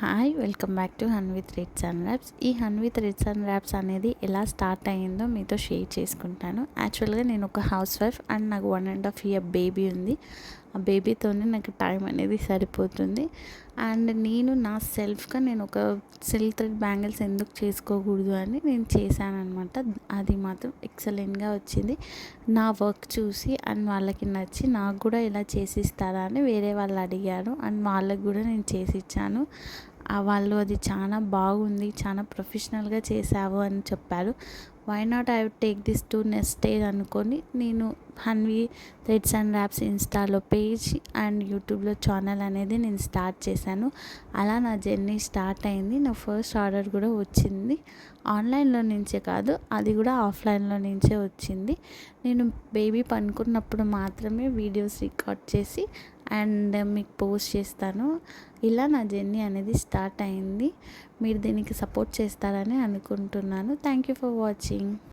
Hi welcome back to Hanvi threads and wraps. ఈ Hanvi threads and wraps అనేది ఎలా start అయ్యిందో మీతో షేర్ చేసుకుంటాను. యాక్చువల్గా నేను ఒక హౌస్ వైఫ్ అండ్ నాకు 1.5 year బేబీ ఉంది. ఆ బేబీతోనే నాకు టైం అనేది సరిపోతుంది. అండ్ నేను నా సెల్ఫ్గా నేను ఒక సిల్క్ థ్రెడ్ బ్యాంగిల్స్ ఎందుకు చేసుకోకూడదు అని నేను చేశాను అనమాట. అది మాత్రం ఎక్సలెంట్గా వచ్చింది. నా వర్క్ చూసి అండ్ వాళ్ళకి నచ్చి నాకు కూడా ఇలా చేసిస్తారా అని వేరే వాళ్ళు అడిగారు అండ్ వాళ్ళకి కూడా నేను చేసి ఇచ్చాను. వాళ్ళు అది చాలా బాగుంది, చాలా ప్రొఫెషనల్గా చేసావు అని చెప్పారు. Why not I would take this to next stage అనుకొని నేను హన్వి థ్రెడ్స్ అండ్ ర్యాప్స్ ఇన్స్టాలో పేజ్ అండ్ యూట్యూబ్లో ఛానల్ అనేది నేను స్టార్ట్ చేశాను. అలా నా జర్నీ స్టార్ట్ అయింది. నా ఫస్ట్ ఆర్డర్ కూడా వచ్చింది. ఆన్లైన్లో నుంచే కాదు, అది కూడా ఆఫ్లైన్లో నుంచే వచ్చింది. నేను బేబీ పనుకున్నప్పుడు మాత్రమే వీడియోస్ రికార్డ్ చేసి అండ్ మీకు పోస్ట్ చేస్తాను. ఇలా నా జర్నీ అనేది స్టార్ట్ అయింది. మీరు దీనికి సపోర్ట్ చేస్తారని అనుకుంటున్నాను. Thank you for watching.